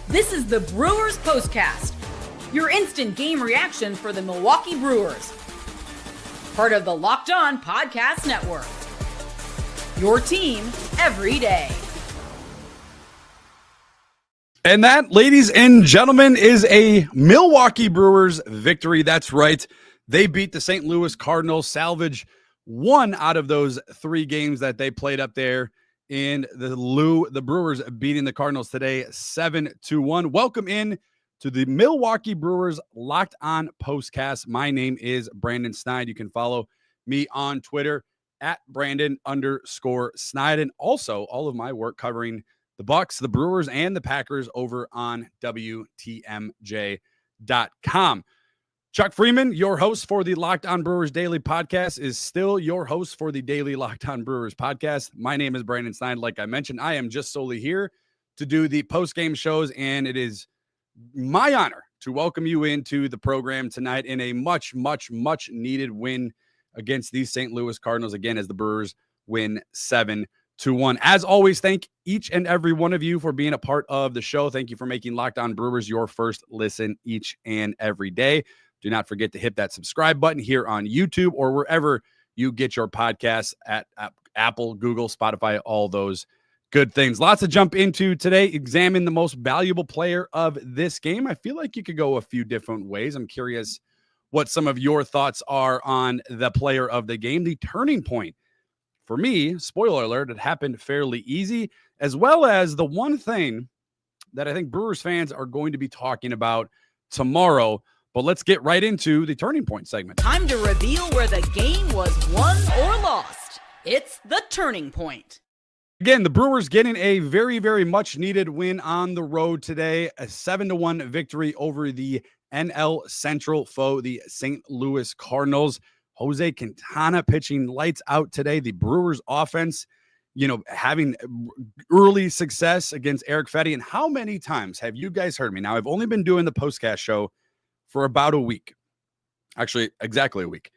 This is the Brewers Postcast, your instant game reaction for the Milwaukee Brewers. Part of the Locked On Podcast Network. Your team every day. And that, ladies and gentlemen, is a Milwaukee Brewers victory. That's right. They beat the St. Louis Cardinals, salvage one out of those three games that they played up there in the Brewers beating the Cardinals today 7-1. Welcome in to the Milwaukee Brewers Locked On Postcast. My name is Brandon Snide. You can follow me on Twitter at Brandon_Snide. And also all of my work covering the Bucks, the Brewers, and the Packers over on WTMJ.com. Chuck Freeman, your host for the Locked On Brewers Daily Podcast, is still your host for the Daily Locked On Brewers Podcast. My name is Brandon Stein. Like I mentioned, I am just solely here to do the post-game shows, and it is my honor to welcome you into the program tonight in a much, much, much needed win against the St. Louis Cardinals, again, as the Brewers win 7-1. As always, thank each and every one of you for being a part of the show. Thank you for making Locked On Brewers your first listen each and every day. Do not forget to hit that subscribe button here on YouTube or wherever you get your podcasts at Apple, Google, Spotify, all those good things. Lots to jump into today. Examine the most valuable player of this game. I feel like you could go a few different ways. I'm curious what some of your thoughts are on the player of the game. The turning point for me, spoiler alert, it happened fairly easy, as well as the one thing that I think Brewers fans are going to be talking about tomorrow. But let's get right into the turning point segment. Time to reveal where the game was won or lost. It's the turning point. Again, the Brewers getting a very, very much needed win on the road today. A 7-1 victory over the NL Central foe, the St. Louis Cardinals. Jose Quintana pitching lights out today. The Brewers offense, having early success against Erick Fedde. And how many times have you guys heard me? Now, I've only been doing the Postcast show for about a week. Actually, exactly a week.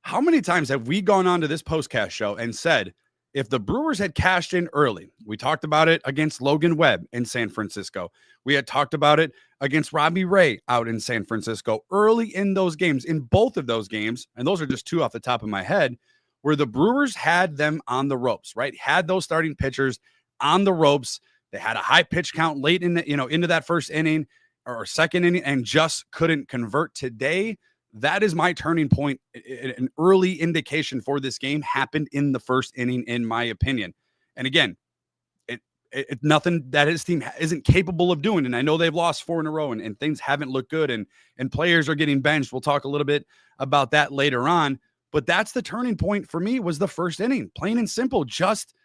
How many times have we gone on to this Postcast show and said, if the Brewers had cashed in early, we talked about it against Logan Webb in San Francisco. We had talked about it against Robbie Ray out in San Francisco early in those games, in both of those games. And those are just two off the top of my head, where the Brewers had them on the ropes, right? Had those starting pitchers on the ropes. They had a high pitch count late in the, into that first inning or second inning and just couldn't convert. Today, that is my turning point. An early indication for this game happened in the first inning, in my opinion. And again, it's nothing that his team isn't capable of doing. And I know they've lost 4 in a row and things haven't looked good and players are getting benched. We'll talk a little bit about that later on. But that's the turning point for me, was the first inning. Plain and simple, just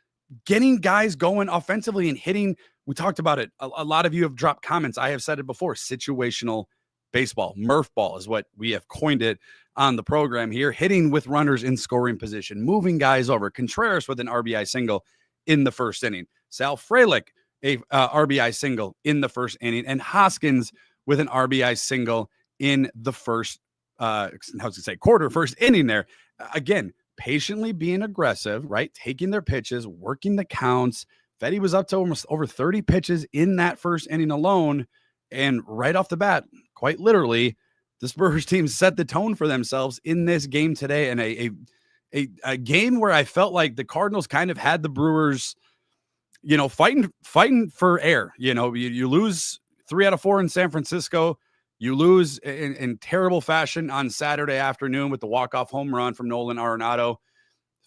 getting guys going offensively and hitting. We talked about it. A lot of you have dropped comments. I have said it before. Situational baseball, Murph ball is what we have coined it on the program here. Hitting with runners in scoring position, moving guys over. Contreras with an RBI single in the first inning. Sal Frelick, a RBI single in the first inning. And Hoskins with an RBI single in the first, first inning there. Again, patiently being aggressive, right? Taking their pitches, working the counts. Fedde was up to almost over 30 pitches in that first inning alone. And right off the bat, quite literally, the Brewers team set the tone for themselves in this game today. And a game where I felt like the Cardinals kind of had the Brewers, fighting for air. You lose 3 out of 4 in San Francisco. You lose in terrible fashion on Saturday afternoon with the walk-off home run from Nolan Arenado.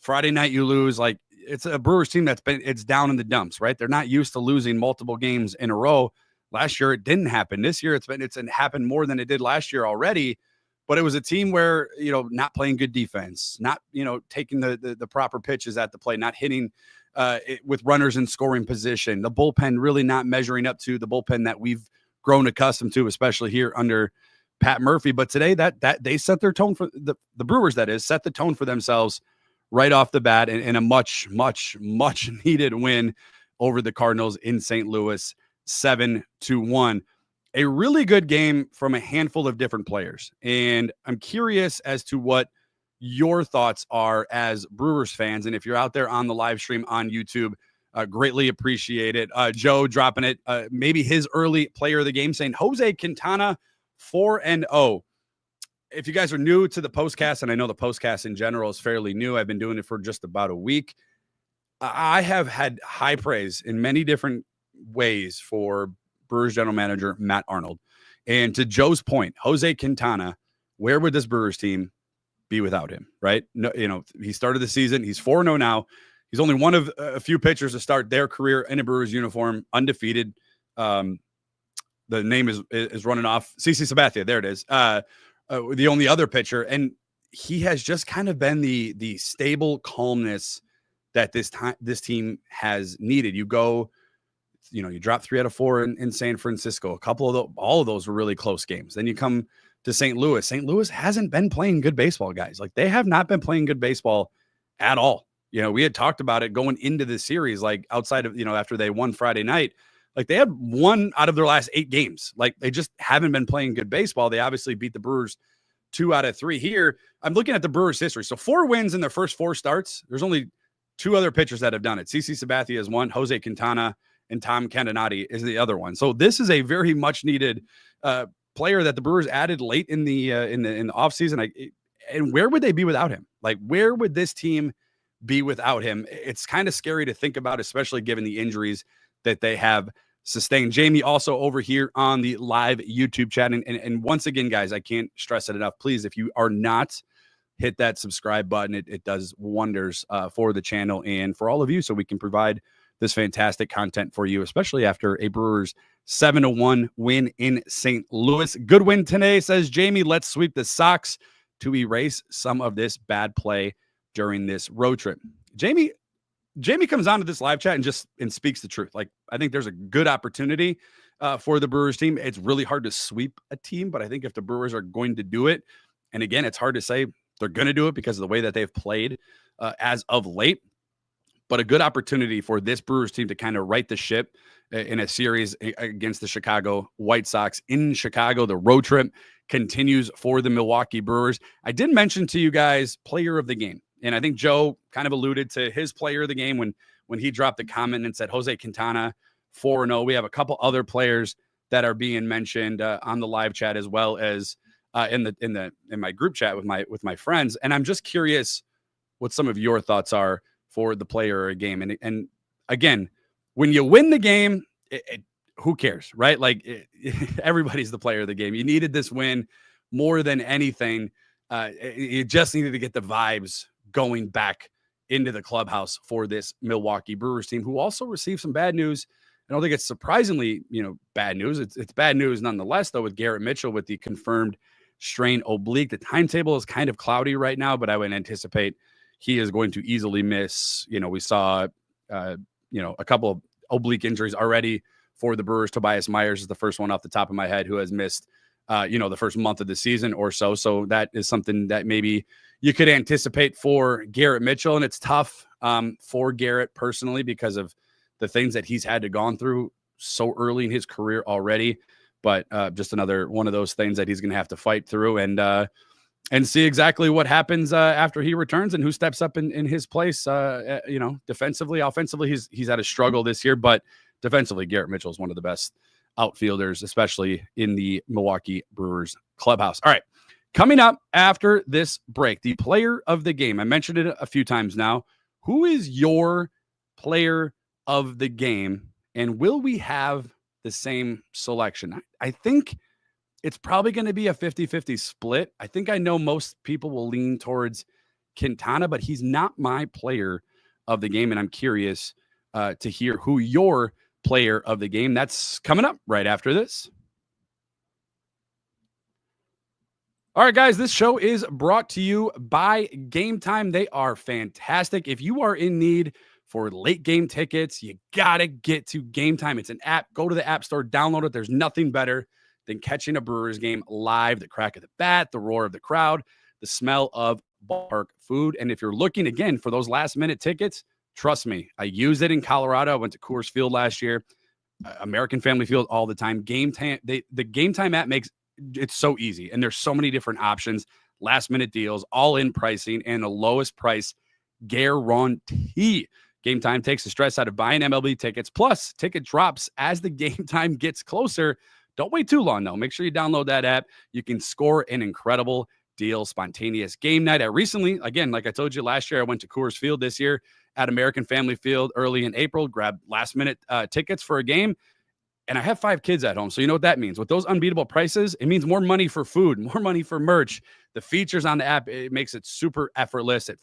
Friday night, you lose. Like, it's a Brewers team it's down in the dumps, right? They're not used to losing multiple games in a row. Last year, it didn't happen. This year, it's happened more than it did last year already. But it was a team where, not playing good defense, not, taking the proper pitches at the plate, not hitting with runners in scoring position. The bullpen really not measuring up to the bullpen that we've grown accustomed to, especially here under Pat Murphy. But today, that they set their tone for the Brewers, set the tone for themselves right off the bat in a much, much, much needed win over the Cardinals in St. Louis. 7-1. A really good game from a handful of different players. And I'm curious as to what your thoughts are as Brewers fans. And if you're out there on the live stream on YouTube, Greatly appreciate it. Joe dropping it. Maybe his early player of the game, saying Jose Quintana 4-0. If you guys are new to the Postcast, and I know the Postcast in general is fairly new, I've been doing it for just about a week. I have had high praise in many different ways for Brewers general manager Matt Arnold. And to Joe's point, Jose Quintana, where would this Brewers team be without him, right? No, he started the season. He's 4-0 now. He's only one of a few pitchers to start their career in a Brewers uniform, undefeated. The name is running off. CC Sabathia, there it is. The only other pitcher, and he has just kind of been the stable calmness that this team has needed. You drop 3 out of 4 in San Francisco. All of those were really close games. Then you come to St. Louis. St. Louis hasn't been playing good baseball, guys. Like, they have not been playing good baseball at all. We had talked about it going into the series, like outside of, after they won Friday night, like they had 1 out of their last 8 games. Like, they just haven't been playing good baseball. They obviously beat the Brewers 2 out of 3 here. I'm looking at the Brewers history. So 4 wins in their first 4 starts. There's only 2 other pitchers that have done it. CC Sabathia is one, Jose Quintana, and Tom Caninati is the other one. So this is a very much needed player that the Brewers added late in the offseason. And where would they be without him? Like, where would this team be without him? It's kind of scary to think about, especially given the injuries that they have sustained. Jamie also over here on the live YouTube chat. And once again, guys, I can't stress it enough. Please, if you are not, hit that subscribe button. It does wonders for the channel and for all of you, so we can provide this fantastic content for you, especially after a Brewers 7-1 win in St. Louis. Good win today, says Jamie. Let's sweep the Sox to erase some of this bad play during this road trip. Jamie comes onto this live chat and speaks the truth. Like, I think there's a good opportunity for the Brewers team. It's really hard to sweep a team, but I think if the Brewers are going to do it, and again, it's hard to say they're going to do it because of the way that they've played as of late, but a good opportunity for this Brewers team to kind of right the ship in a series against the Chicago White Sox in Chicago. The road trip continues for the Milwaukee Brewers. I did mention to you guys player of the game, and I think Joe kind of alluded to his player of the game when he dropped the comment and said Jose Quintana 4-0. We have a couple other players that are being mentioned on the live chat, as well as in my group chat with my friends. And I'm just curious what some of your thoughts are for the player of the game. And again, when you win the game, who cares, right? Like, everybody's the player of the game. You needed this win more than anything. You just needed to get the vibes going back into the clubhouse for this Milwaukee Brewers team, who also received some bad news. I don't think it's surprisingly, bad news. It's bad news nonetheless, though, with Garrett Mitchell with the confirmed strain oblique. The timetable is kind of cloudy right now, but I would anticipate he is going to easily miss. We saw, a couple of oblique injuries already for the Brewers. Tobias Myers is the first one off the top of my head who has missed, the first month of the season or so. So that is something that maybe you could anticipate for Garrett Mitchell. And it's tough for Garrett personally because of the things that he's had to gone through so early in his career already. But just another one of those things that he's going to have to fight through and see exactly what happens after he returns and who steps up in his place. Defensively, offensively, he's had a struggle this year, but defensively, Garrett Mitchell is one of the best outfielders, especially in the Milwaukee Brewers clubhouse. All right, coming up after this break, the player of the game. I mentioned it a few times now. Who is your player of the game, and will we have the same selection? I think it's probably going to be a 50-50 split. I think I know most people will lean towards Quintana, but he's not my player of the game, and I'm curious to hear who your player of the game. That's coming up right after this. All right, guys, this show is brought to you by Gametime. They are fantastic. If you are in need for late game tickets, you got to get to Gametime. It's an app. Go to the App Store, download it. There's nothing better than catching a Brewers game live, the crack of the bat, the roar of the crowd, the smell of ballpark food. And if you're looking, again, for those last-minute tickets, trust me, I used it in Colorado. I went to Coors Field last year, American Family Field all the time. Gametime, the Gametime app makes it so easy, and there's so many different options, last-minute deals, all-in pricing, and the lowest price guarantee. Gametime takes the stress out of buying MLB tickets. Plus, ticket drops as the game time gets closer. Don't wait too long, though. Make sure you download that app. You can score an incredible deal, spontaneous game night. I recently, again, like I told you last year, I went to Coors Field. This year at American Family Field early in April, grabbed last-minute tickets for a game. And I have 5 kids at home, so you know what that means. With those unbeatable prices, it means more money for food, more money for merch. The features on the app, it makes it super effortless. It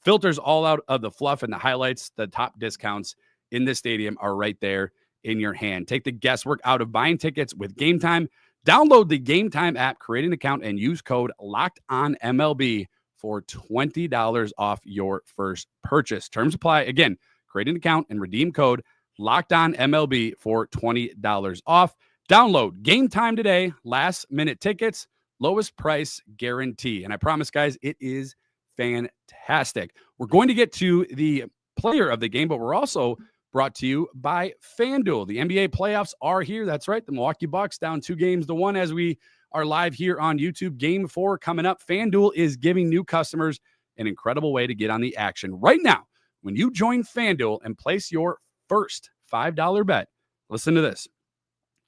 filters all out of the fluff and the highlights. The top discounts in the stadium are right there in your hand. Take the guesswork out of buying tickets with Gametime. Download the Gametime app, create an account, and use code LOCKEDONMLB for $20 off your first purchase. Terms apply. Again, create an account and redeem code Locked On MLB for $20 off. Download Gametime today. Last minute tickets, lowest price guarantee. And I promise, guys, it is fantastic. We're going to get to the player of the game, but we're also brought to you by FanDuel. The NBA playoffs are here. That's right. The Milwaukee Bucks down 2-1 as we are live here on YouTube. Game 4 coming up. FanDuel is giving new customers an incredible way to get on the action right now. When you join FanDuel and place your first $5 bet, listen to this.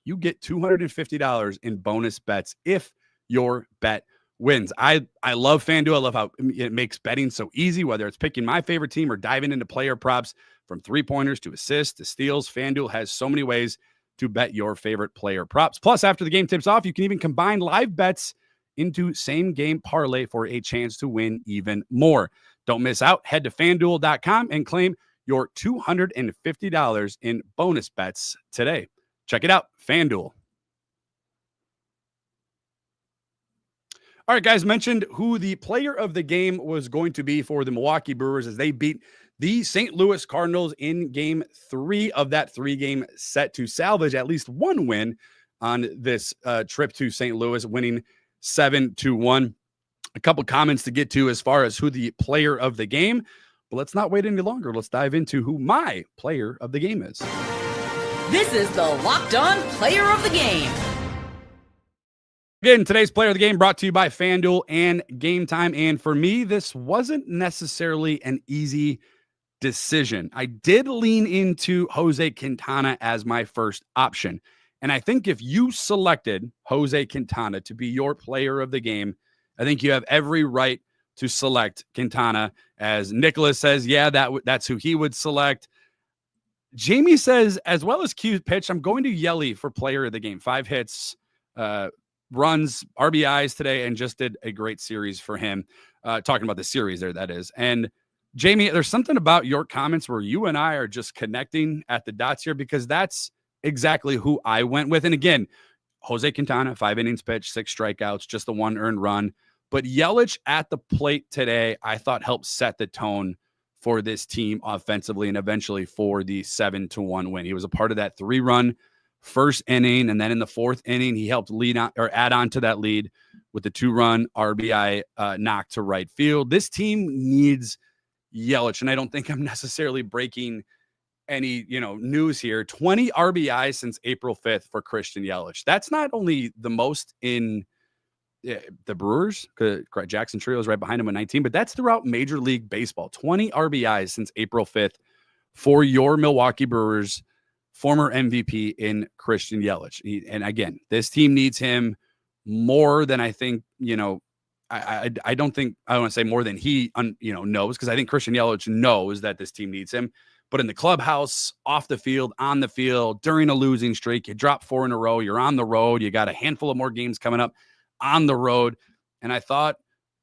You get $250 in bonus bets if your bet wins. I love FanDuel. I love how it makes betting so easy, whether it's picking my favorite team or diving into player props from 3-pointers to assists to steals. FanDuel has so many ways to bet your favorite player props. Plus, after the game tips off, you can even combine live bets into same game parlay for a chance to win even more. Don't miss out. Head to FanDuel.com and claim your $250 in bonus bets today. Check it out, FanDuel. All right, guys, mentioned who the player of the game was going to be for the Milwaukee Brewers as they beat the St. Louis Cardinals in Game 3 of that 3-game set to salvage at least one win on this trip to St. Louis, winning 7-1. A couple comments to get to as far as who the player of the game. But let's not wait any longer. Let's dive into who my player of the game is. This is the Locked On Player of the Game. Again, today's player of the game brought to you by FanDuel and Gametime. And for me, this wasn't necessarily an easy decision. I did lean into Jose Quintana as my first option. And I think if you selected Jose Quintana to be your player of the game, I think you have every right to select Quintana. As Nicholas says, yeah, that's who he would select. Jamie says, as well as Q pitch, I'm going to Yelly for player of the game. 5 hits, runs, RBIs today, and just did a great series for him. Talking about the series there, that is. And Jamie, there's something about your comments where you and I are just connecting at the dots here, because that's exactly who I went with. And again, Jose Quintana, 5 innings pitched, 6 strikeouts, just the 1 earned run. But Yelich at the plate today, I thought helped set the tone for this team offensively and eventually for the 7-1 win. He was a part of that 3-run first inning, and then in the 4th inning, he helped lead on or add on to that lead with the 2-run RBI knock to right field. This team needs Yelich, and I don't think I'm necessarily breaking any news here. 20 RBIs since April 5th for Christian Yelich. That's not only the most in the Brewers, Jackson Trio is right behind him with 19, but that's throughout Major League Baseball. 20 RBIs since April 5th for your Milwaukee Brewers, former MVP in Christian Yelich. And again, this team needs him more than I think, I don't think, I want to say more than he, knows, because I think Christian Yelich knows that this team needs him. But in the clubhouse, off the field, on the field, during a losing streak, you drop 4 in a row, you're on the road, you got a handful of more games coming up on the road. And I thought,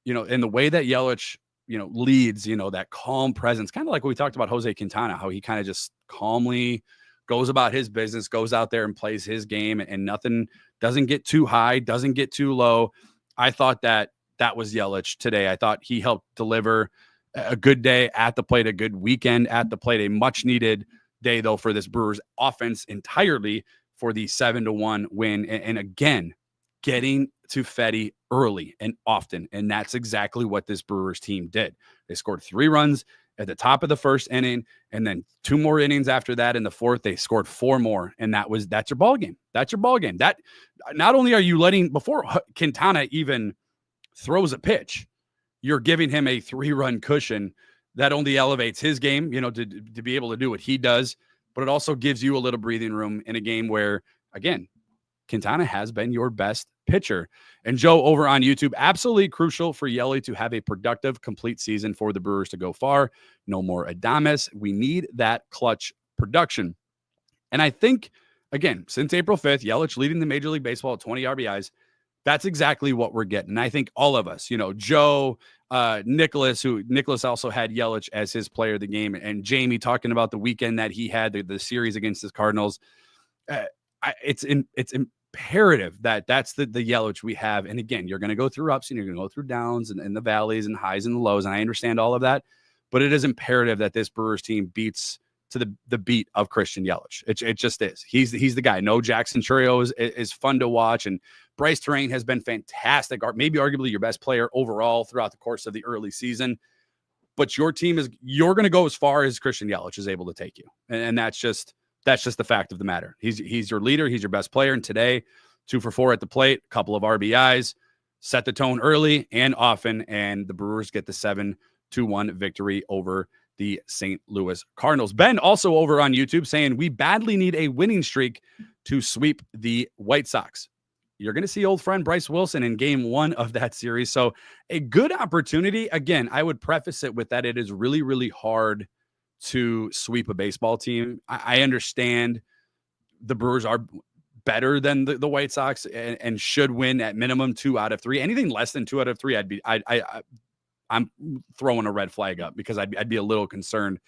in the way that Yelich, leads, that calm presence, kind of like what we talked about Jose Quintana, how he kind of just calmly goes about his business, goes out there and plays his game, and nothing, doesn't get too high, doesn't get too low. I thought that was Yelich today. I thought he helped deliver a good day at the plate, a good weekend at the plate, a much needed day though for this Brewers offense entirely for the 7-1 win. And again, getting to Fedde early and often. And that's exactly what this Brewers team did. They scored 3 runs at the top of the 1st inning, and then 2 more innings after that in the 4th, they scored 4 more. And that's your ball game. That's your ball game. That not only are you letting, before Quintana even throws a pitch, you're giving him a 3-run cushion that only elevates his game, to be able to do what he does, but it also gives you a little breathing room in a game where, again, Quintana has been your best pitcher. And Joe over on YouTube, absolutely crucial for Yelly to have a productive, complete season for the Brewers to go far. No more Adames. We need that clutch production. And I think, again, since April 5th, Yelich leading the Major League Baseball at 20 RBIs, that's exactly what we're getting. And I think all of us, Joe, Nicholas also had Yelich as his player of the game, and Jamie talking about the weekend that he had, the series against the Cardinals. It's imperative that that's the Yelich we have. And again, you're going to go through ups and you're going to go through downs and the valleys and highs and the lows. And I understand all of that, but it is imperative that this Brewers team beats to the beat of Christian Yelich. It just is. He's the guy. No, Jackson Chourio is fun to watch. And Bryce Terrain has been fantastic, or maybe arguably your best player overall throughout the course of the early season. But you're going to go as far as Christian Yelich is able to take you. And that's just the fact of the matter. He's your leader. He's your best player. And today, 2 for 4 at the plate, a couple of RBIs, set the tone early and often. And the Brewers get the 7-1 victory over the St. Louis Cardinals. Ben also over on YouTube saying we badly need a winning streak to sweep the White Sox. You're going to see old friend Bryce Wilson in game 1 of that series. So a good opportunity. Again, I would preface it with that it is really, really hard to sweep a baseball team. I understand the Brewers are better than the White Sox and should win at minimum 2 out of 3. Anything less than 2 out of 3, I'm throwing a red flag up because I'd be a little concerned,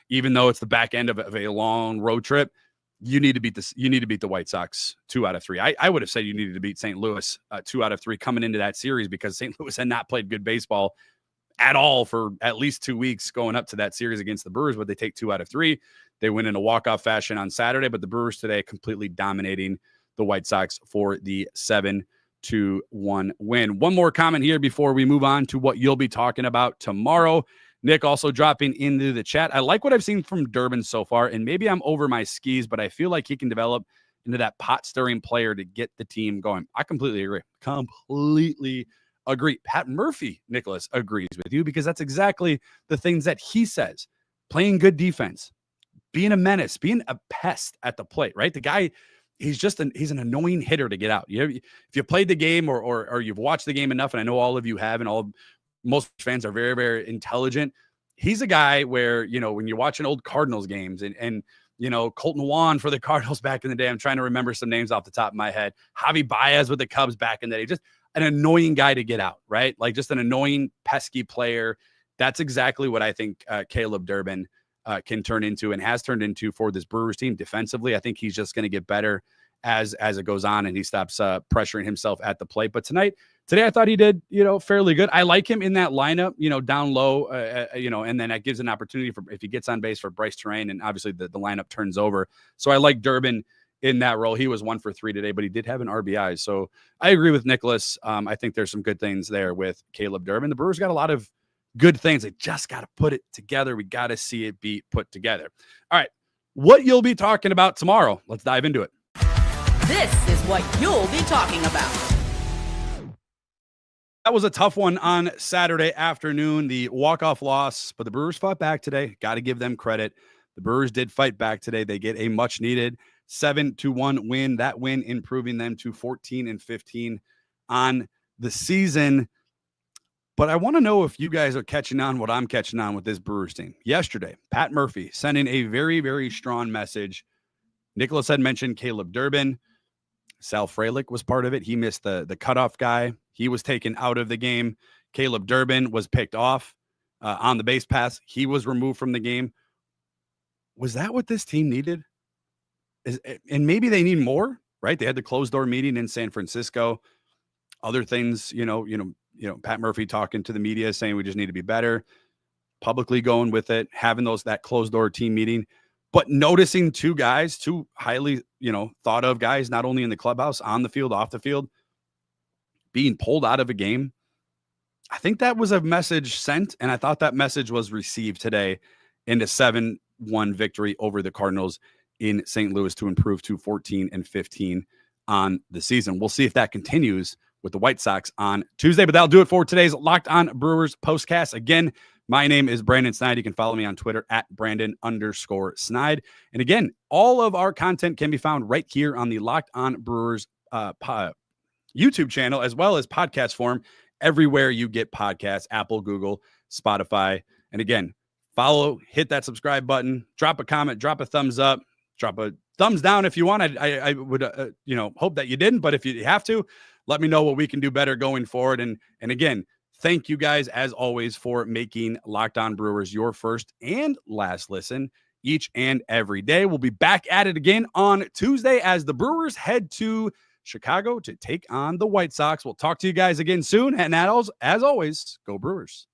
even though it's the back end of a long road trip. You need to beat the White Sox 2 out of 3. I would have said you needed to beat St. Louis 2 out of 3 coming into that series because St. Louis had not played good baseball at all for at least 2 weeks going up to that series against the Brewers, but they take 2 out of 3. They win in a walk-off fashion on Saturday, but the Brewers today completely dominating the White Sox for the 7-1 win. One more comment here before we move on to what you'll be talking about tomorrow. Nick also dropping into the chat. I like what I've seen from Durbin so far, and maybe I'm over my skis, but I feel like he can develop into that pot-stirring player to get the team going. I completely agree. Completely agree. Pat Murphy, Nicholas, agrees with you because that's exactly the things that he says. Playing good defense, being a menace, being a pest at the plate, right? The guy, he's an annoying hitter to get out. If you played the game or you've watched the game enough, and I know all of you have, and most fans are very, very intelligent. He's a guy where, when you're watching old Cardinals games and Colton Juan for the Cardinals back in the day, I'm trying to remember some names off the top of my head. Javi Baez with the Cubs back in the day, just an annoying guy to get out, right? Like just an annoying, pesky player. That's exactly what I think Caleb Durbin can turn into and has turned into for this Brewers team defensively. I think he's just going to get better as it goes on and he stops pressuring himself at the plate. But today I thought he did, fairly good. I like him in that lineup, down low, and then that gives an opportunity for if he gets on base for Bryce Terrain, and obviously the lineup turns over. So I like Durbin in that role. He was 1 for 3 today, but he did have an RBI. So I agree with Nicholas. I think there's some good things there with Caleb Durbin. The Brewers got a lot of good things. They just got to put it together. We got to see it be put together. All right. What you'll be talking about tomorrow. Let's dive into it. This is what you'll be talking about. That was a tough one on Saturday afternoon, the walk-off loss, but the Brewers fought back today. Got to give them credit. The Brewers did fight back today. They get a much-needed 7-1 win. That win improving them to 14-15 on the season. But I want to know if you guys are catching on what I'm catching on with this Brewers team. Yesterday, Pat Murphy sending a very, very strong message. Nicholas had mentioned Caleb Durbin. Sal Frelick was part of it. He missed the cutoff guy. He was taken out of the game. Caleb Durbin was picked off on the base pass. He was removed from the game. Was that what this team needed? And maybe they need more, right? They had the closed door meeting in San Francisco. Other things, Pat Murphy talking to the media saying we just need to be better. Publicly going with it, having that closed door team meeting. But noticing two highly, thought of guys, not only in the clubhouse, on the field, off the field, being pulled out of a game. I think that was a message sent, and I thought that message was received today in the 7-1 victory over the Cardinals in St. Louis to improve to 14-15 on the season. We'll see if that continues with the White Sox on Tuesday, but that'll do it for today's Locked On Brewers postcast. Again, My name is Brandon Snide. You can follow me on Twitter at Brandon_Snide. And again, all of our content can be found right here on the Locked On Brewers YouTube channel, as well as podcast form everywhere you get podcasts, Apple, Google, Spotify. And again, follow, hit that subscribe button, drop a comment, drop a thumbs up, drop a thumbs down if you want. I would, hope that you didn't, but if you have to, let me know what we can do better going forward. And again, thank you guys, as always, for making Locked On Brewers your first and last listen each and every day. We'll be back at it again on Tuesday as the Brewers head to Chicago to take on the White Sox. We'll talk to you guys again soon. And as always, go Brewers.